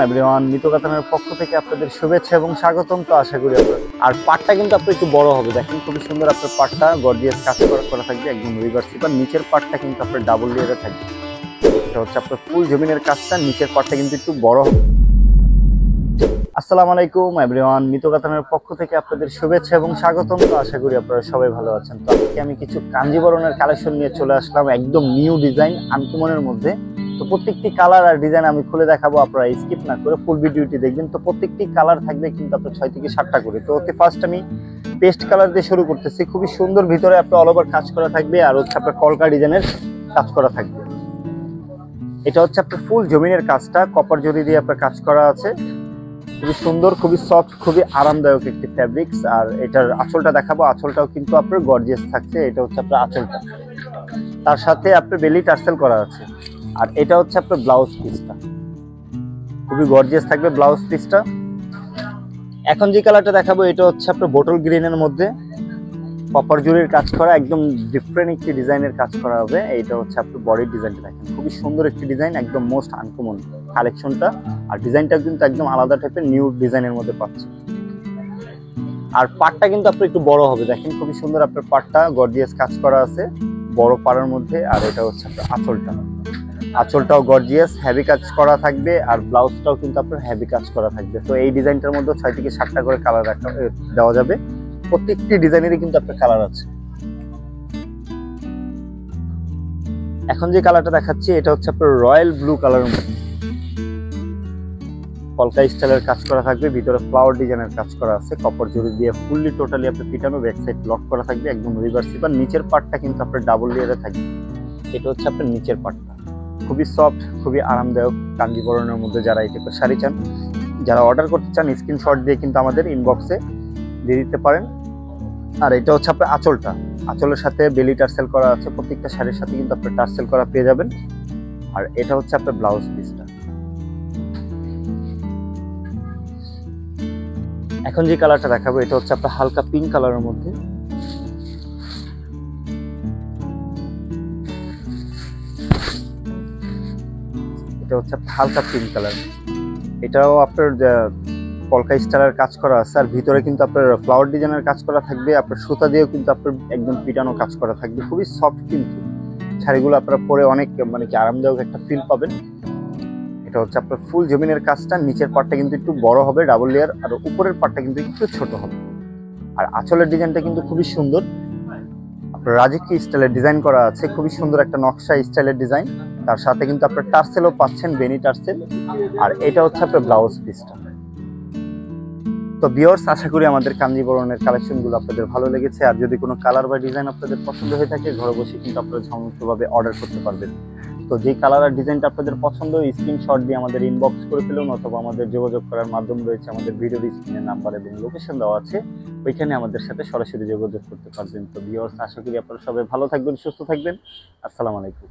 Everyone, Mitu কাতানের পক্ষ থেকে আপনাদের শুভেচ্ছা এবং স্বাগতম। তো আশা করি আপনার আর পাটটা কিন্তু আপনার একটু বড় হবে। দেখেন খুবই সুন্দর আপনার পাটটা গর্জিয়াস কাজ করা থাকবে, একদম রিভার্সিবল। নিচের পাটটা কিন্তু আপনার ডাবল লেয়ারে থাকবে। এটা হচ্ছে আপনার ফুল জমিনের কাজটা, নিচের পাটটা কিন্তু একটু বড় হবে। আসসালামু আলাইকুম এভরিওয়ান, মিতু কাতানের পক্ষ থেকে আপনাদের শুভেচ্ছা এবং স্বাগতম। তো আশা করি আপনারা সবাই ভালো আছেন। তো আজকে আমি কিছু কাঞ্জিবরণের কালেকশন নিয়ে চলে আসলাম, একদম নিউ ডিজাইন, আনকমনের মধ্যে। তো প্রত্যেকটি কালার আর ডিজাইন আমি খুলে দেখাবো, আপনারা স্কিপ না করে ফুল ভিডিওটি দেখবেন। তো প্রত্যেকটি কালার থাকবে কিন্তু আপনার 6 থেকে 7টা করে। তো ওকে ফার্স্ট আমি পেস্ট কালার দিয়ে শুরু করতেছি। খুবই সুন্দর, ভিতরে আপনার অল ওভার কাজ করা থাকবে, আর হচ্ছে আপনার কলকা ডিজাইনের কাজ করা থাকবে। এটা হচ্ছে আপনার ফুল জমিনের কাজটা, কপার জরি দিয়ে আপনার কাজ করা আছে। খুবই সুন্দর, খুবই সফট, খুবই আরামদায়ক একটি ফ্যাব্রিক্স। আর এটার আঁচলটা দেখাবো, আঁচলটাও কিন্তু আপনার গর্জিয়াস থাকছে। এটা হচ্ছে আপনার আঁচলটা, তার সাথে আপনার বেলি টার্সেল করা আছে। আর এটা হচ্ছে আপনার ব্লাউজ পিসটা, খুবই গর্জিয়াস থাকবে ব্লাউজ পিসটা। এখন যে কালারটা দেখাবো এটা হচ্ছে আপনার বোটল গ্রিনের মধ্যে কপার জরির কাজ করা, একদম ডিফারেন্ট একটি ডিজাইনের কাজ করা হবে। এইটা হচ্ছে আপনার বডির ডিজাইনটা দেখেন, খুবই সুন্দর একটি ডিজাইন, একদম মোস্ট আনকমন কালেকশনটা। আর ডিজাইনটা কিন্তু একদম আলাদা টাইপের নিউ ডিজাইনের মধ্যে পাচ্ছে। আর পাটটা কিন্তু আপনার একটু বড় হবে, দেখেন খুবই সুন্দর আপনার পাটটা গর্জিয়াস কাজ করা আছে বড় পাড়ার মধ্যে। আর এটা হচ্ছে আপনার আঁচলটা, আঁচলটাও গর্জিয়াস হেভি কাজ করা থাকবে, আর ব্লাউজটাও কিন্তু আপনার হেভি কাজ করা থাকবে। তো এই ডিজাইনটার মধ্যে 6 থেকে 7টা করে কালার দেওয়া যাবে। প্রত্যেকটি ডিজাইনেরই কিন্তু আপনার কালার আছে। এখন যে কালারটা দেখাচ্ছি এটা হচ্ছে আপনার রয়্যাল ব্লু কালারের মধ্যে কলকা স্টাইলের কাজ করা থাকবে, ভিতরে ফ্লাওয়ার ডিজাইনের কাজ করা আছে। কপার জরি দিয়ে ফুললি টোটালি আপনার পিটানো, ব্যাক সাইড লক করা থাকবে, একদম রিভার্সিবল। নিচের পার্টটা কিন্তু আপনার ডাবল লেয়ারে থাকবে। এটা হচ্ছে আপনার নিচের পার্টটা, খুবই সফট, খুবই আরামদায়ক কাঞ্জিবরণের মধ্যে। যারা এই টাইপের শাড়ি চান, যারা অর্ডার করতে চান, স্ক্রিনশট দিয়ে কিন্তু আমাদের ইনবক্সে দিয়ে দিতে পারেন। আর এটা হচ্ছে আপনার আঁচলটা, আঁচলের সাথে বেলি টার্সেল করা আছে। প্রত্যেকটা শাড়ির সাথে কিন্তু আপনার টার্সেল করা পেয়ে যাবেন। আর এটা হচ্ছে আপনার ব্লাউজ পিসটা। এখন যে কালারটা দেখাবো এটা হচ্ছে আপনার হালকা পিঙ্ক কালারের মধ্যে। এটা হচ্ছে হালকা পিঙ্ক কালার, এটাও আপনার কলকা স্টাইলের কাজ করা আছে। আর ভিতরে কিন্তু আপনার ফ্লাওয়ার ডিজাইনের কাজ করা থাকবে, আপনার সুতা দিয়েও কিন্তু আপনার একদম পিটানো কাজ করা থাকবে। খুবই সফট কিন্তু শাড়িগুলো আপনারা পরে অনেক কি আরামদায়ক একটা ফিল পাবেন। এটা হচ্ছে আপনার ফুল জমিনের কাজটা, নিচের পার্টটা কিন্তু একটু বড় হবে ডাবল লেয়ার, আর উপরের পার্টটা কিন্তু একটু ছোট হবে। আর আঁচলের ডিজাইনটা কিন্তু খুবই সুন্দর, আপনার রাজকীয় স্টাইলের ডিজাইন করা আছে, খুবই সুন্দর একটা নকশা স্টাইলের ডিজাইন। তার সাথে কিন্তু আপনার টার্সেলও পাচ্ছেন, বেনি টার্সেল। আর এটা হচ্ছে আপনার ব্লাউজ পিসটা। তো ভিউয়ার্স, আশা করি আমাদের কাঞ্জিবরণের কালেকশনগুলো আপনাদের ভালো লেগেছে। আর যদি কোনো কালার বা ডিজাইন আপনাদের পছন্দ হয়ে থাকে, ঘরে বসে কিন্তু আপনারা ঝমঝমভাবে অর্ডার করতে পারবেন। তো যেই কালার আর ডিজাইনটা আপনাদের পছন্দ, স্ক্রিনশট দিয়ে আমাদের ইনবক্স করে ফেলুন, অথবা আমাদের যোগাযোগ করার মাধ্যম রয়েছে, আমাদের ভিডিওর স্ক্রিনে নাম্বার এবং লোকেশন দেওয়া আছে, ওইখানে আমাদের সাথে সরাসরি যোগাযোগ করতে পারবেন। তো ভিউয়ার্স, আশা করি আপনারা সবাই ভালো থাকবেন, সুস্থ থাকবেন। আসসালামু আলাইকুম।